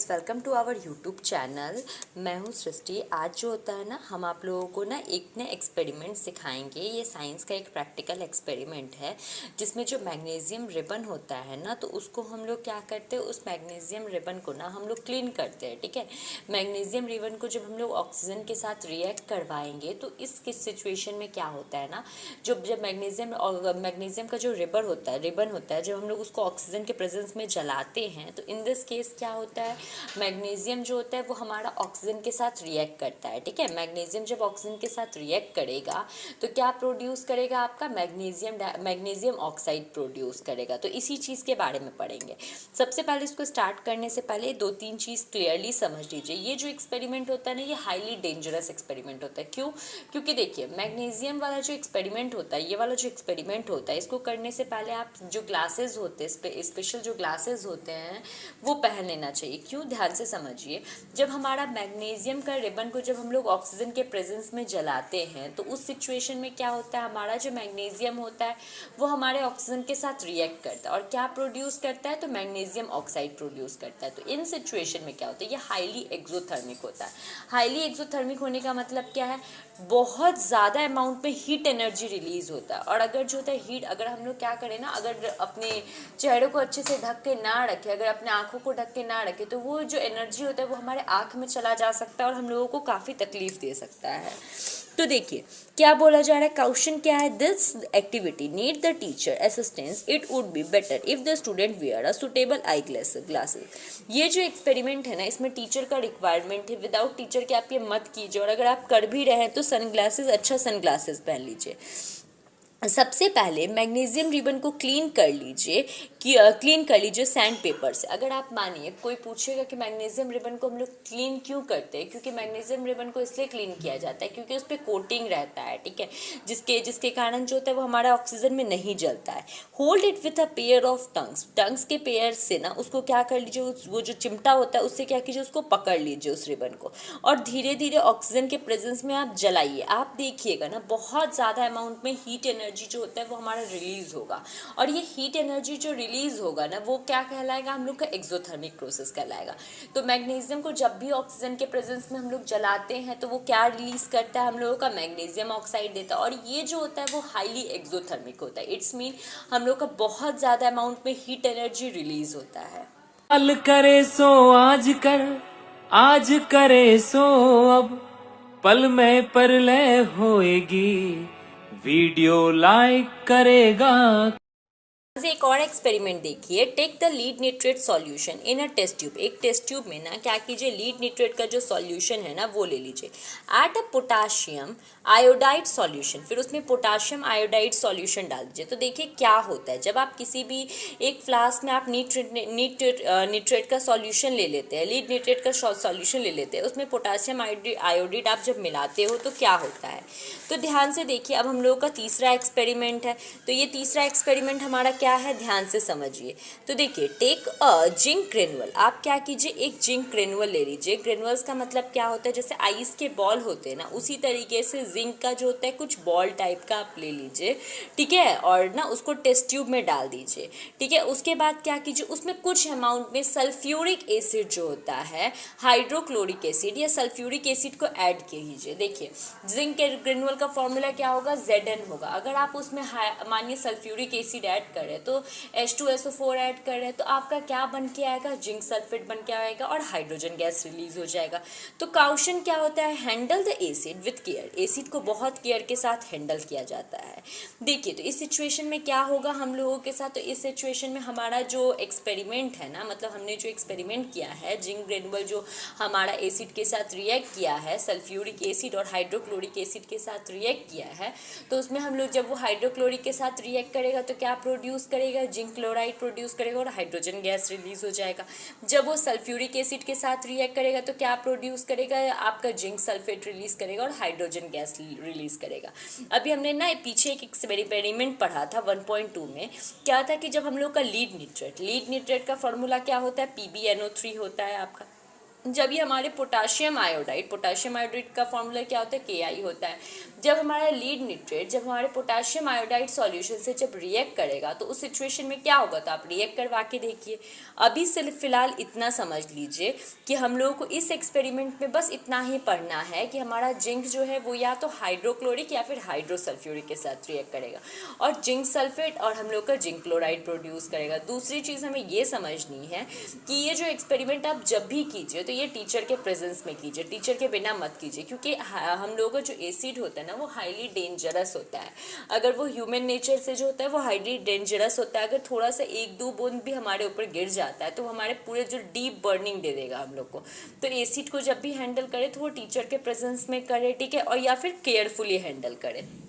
Welcome to our YouTube channel. मैं हूँ सृष्टि। आज जो होता है ना, हम आप लोगों को ना एक नए एक्सपेरिमेंट सिखाएंगे। ये साइंस का एक प्रैक्टिकल एक्सपेरिमेंट है जिसमें जो मैग्नीशियम रिबन होता है ना, तो उसको हम लोग क्या करते हैं, उस मैग्नीशियम रिबन को ना हम लोग क्लीन करते हैं। ठीक है, मैग्नीशियम रिबन को जब हम लोग ऑक्सीजन के साथ रिएक्ट करवाएंगे तो इस सिचुएशन में क्या होता है ना, जब मैग्नीशियम का जो रिबन होता है, जब हम लोग उसको ऑक्सीजन के प्रेजेंस में जलाते हैं तो इन दिस केस क्या होता है, मैग्नीशियम जो होता है वो हमारा ऑक्सीजन के साथ रिएक्ट करता है। ठीक है, मैग्नीशियम जब ऑक्सीजन के साथ रिएक्ट करेगा तो क्या प्रोड्यूस करेगा, आपका मैग्नीशियम ऑक्साइड प्रोड्यूस करेगा। तो इसी चीज़ के बारे में पढ़ेंगे। सबसे पहले इसको स्टार्ट करने से पहले दो तीन चीज़ क्लियरली समझ लीजिए। ये जो एक्सपेरिमेंट होता है ना, ये हाईली डेंजरस एक्सपेरिमेंट होता है। क्यों? क्योंकि देखिए, मैग्नीशियम वाला जो एक्सपेरिमेंट होता है, ये वाला जो एक्सपेरिमेंट होता है, इसको करने से पहले आप जो ग्लासेस होते हैं, स्पेशल जो ग्लासेस होते हैं, वो पहन लेना चाहिए। क्यों? ध्यान से समझिए। जब हमारा मैग्नीशियम का रिबन को जब हम लोग ऑक्सीजन के प्रेजेंस में जलाते हैं तो उस सिचुएशन में क्या होता है, हमारा जो मैग्नीशियम होता है वो हमारे ऑक्सीजन के साथ रिएक्ट करता है और क्या प्रोड्यूस करता है, तो मैग्नीशियम ऑक्साइड प्रोड्यूस करता है। तो इन सिचुएशन में क्या होता है, ये हाईली एक्सोथर्मिक होता है। हाईली एक्सोथर्मिक होने का मतलब क्या है, बहुत ज़्यादा अमाउंट में हीट एनर्जी रिलीज होता है। और अगर जो होता है हीट, अगर हम लोग क्या करें ना, अगर अपने चेहरे को अच्छे से ढक के ना रखें, अगर अपने आँखों को ढक के ना रखें, तो वो जो एनर्जी होता है वो हमारे आँख में चला जा सकता है और हम लोगों को काफ़ी तकलीफ दे सकता है। तो देखिए क्या बोला जा रहा है, क्वेश्चन क्या है, this activity need the teacher assistance, it would be better if the student wear a suitable eye glasses. ये जो एक्सपेरिमेंट है ना, इसमें टीचर का रिक्वायरमेंट है। विदाउट टीचर के आप ये मत कीजिए, और अगर आप कर भी रहे हैं तो सनग्लासेस, अच्छा सनग्लासेस पहन लीजिए। सबसे पहले मैग्नीशियम रिबन को क्लीन कर लीजिए सैंड पेपर से। अगर आप मानिए कोई पूछेगा कि मैग्नीशियम रिबन को हम लोग क्लीन क्यों करते हैं, क्योंकि मैग्नीशियम रिबन को इसलिए क्लीन किया जाता है क्योंकि उस पर कोटिंग रहता है। ठीक है, जिसके कारण जो होता है वो हमारा ऑक्सीजन में नहीं जलता है। Hold it with a pair of tongues के पेयर से ना उसको क्या कर लीजिए, वो जो चिमटा होता है उससे क्या कीजिए, उसको पकड़ लीजिए उस रिबन को, और धीरे धीरे ऑक्सीजन के प्रेजेंस में आप जलाइए। आप देखिएगा ना, बहुत ज़्यादा अमाउंट में हीट एनर्जी जो होता है वो हमारा रिलीज होगा, और ये हीट एनर्जी जो रिलीज होगा ना, वो क्या कहलाएगा, हम लोग का एक्सोथर्मिक प्रोसेस कहलाएगा। तो मैग्नीशियम को जब भी ऑक्सीजन के प्रेजेंस में हम लोग जलाते हैं तो वो क्या रिलीज करता है, हम लोगों का मैग्नीशियम ऑक्साइड देता है, और ये जो होता है वो हाईली एक्सोथर्मिक होता है। इट्स मीन हम लोग का बहुत ज़्यादा अमाउंट में हीट एनर्जी रिलीज होता है। कल करे सो आज कर, आज करे सो अब, पल में परलय होएगी, वीडियो लाइक करेगा। एक और एक्सपेरिमेंट देखिए। Take the lead nitrate solution in a test tube. एक टेस्ट ट्यूब में ना क्या कीजिए, लीड निट्रेट का जो सॉल्यूशन है ना वो ले लीजिए। At a potassium iodide solution, फिर उसमें पोटाशियम आयोडाइड सॉल्यूशन डाल दीजिए। तो देखिए क्या होता है, जब आप किसी भी एक फ्लास्क में आप निट्रेट का सॉल्यूशन ले लेते हैं, लीड निट्रेट का सॉल्यूशन ले लेते हैं, उसमें पोटाशियम आयोडाइड आप जब मिलाते हो तो क्या होता है। तो ध्यान से देखिए, अब हम लोगों का तीसरा एक्सपेरिमेंट है। तो ये तीसरा एक्सपेरिमेंट हमारा क्या है, ध्यान से समझिए। तो देखिए, टेक अ जिंक ग्रेनुअल। आप क्या कीजिए, एक जिंक ग्रेनुअल ले लीजिए। ग्रेनुअल्स का मतलब क्या होता है, जैसे आइस के बॉल होते हैं ना, उसी तरीके से जिंक का जो होता है कुछ बॉल टाइप का आप ले लीजिए। ठीक है, और ना उसको टेस्ट ट्यूब में डाल दीजिए। ठीक है, उसके बाद क्या कीजिए, उसमें कुछ अमाउंट में सल्फ्यूरिक एसिड जो होता है, हाइड्रोक्लोरिक एसिड या सल्फ्यूरिक एसिड को ऐड कीजिए। देखिए, जिंक के ग्रेनुअल का फॉर्मूला क्या होगा, Zn होगा। अगर आप उसमें मानिए सल्फ्यूरिक एसिड ऐड करें तो H2SO4 ऐड करें तो आपका क्या बन के आएगा, जिंक सल्फेट बन के आएगा और हाइड्रोजन गैस रिलीज हो जाएगा। तो क्वेश्चन क्या होता है, handle the acid with care. Acid को बहुत केयर के साथ हैंडल किया जाता है। देखिए, तो इस सिचुएशन में क्या होगा हम लोगों के साथ, तो इस सिचुएशन में हमारा जो एक्सपेरिमेंट है ना, मतलब हमने जो एक्सपेरिमेंट किया है, जिंक ग्रेनुअल जो हमारा एसिड के साथ रिएक्ट किया है, सल्फ्यूरिक एसिड और हाइड्रोक्लोरिक एसिड के साथ रिएक्ट किया है, तो उसमें हम लोग जब वो हाइड्रोक्लोरिक के साथ रिएक्ट करेगा तो क्या प्रोड्यूस करेगा, जिंक क्लोराइड प्रोड्यूस करेगा और हाइड्रोजन गैस रिलीज हो जाएगा। जब वो सल्फ्यूरिक एसिड के साथ रिएक्ट करेगा तो क्या प्रोड्यूस करेगा, आपका जिंक सल्फेट रिलीज करेगा और हाइड्रोजन गैस रिलीज करेगा। अभी हमने ना पीछे एक एक्सपेरिमेंट पढ़ा था 1.2 में, क्या था कि जब हम लोग का लीड निट्रेट का फॉर्मूला क्या होता है, PbNO3 होता है आपका। जब ये हमारे पोटाशियम आयोडाइड का फॉर्मूला क्या होता है, Ki होता है। जब हमारा लीड निट्रेट जब हमारे पोटाशियम आयोडाइड सॉल्यूशन से जब रिएक्ट करेगा तो उस सिचुएशन में क्या होगा, तो आप रिएक्ट करवा के देखिए। अभी सिर्फ फिलहाल इतना समझ लीजिए कि हम लोगों को इस एक्सपेरिमेंट में बस इतना ही पढ़ना है कि हमारा जिंक जो है वो या तो हाइड्रोक्लोरिक या फिर हाइड्रोसल्फ्यूरिक के साथ रिएक्ट करेगा और जिंक सल्फेट और हम लोग का जिंक क्लोराइड प्रोड्यूस करेगा। दूसरी चीज़ हमें ये समझनी है कि ये जो एक्सपेरिमेंट आप जब भी कीजिए तो ये टीचर के प्रेजेंस में कीजिए, टीचर के बिना मत कीजिए, क्योंकि हम लोगों का जो एसिड होता है ना वो हाईली डेंजरस होता है। अगर वो ह्यूमन नेचर से जो होता है वो हाईली डेंजरस होता है, अगर थोड़ा सा 1-2 बूंद भी हमारे ऊपर गिर जाता है तो हमारे पूरे जो डीप बर्निंग दे देगा हम लोग को। तो एसिड को जब भी हैंडल करें तो वो टीचर के प्रेजेंस में करें, ठीक है, और या फिर केयरफुली हैंडल करें।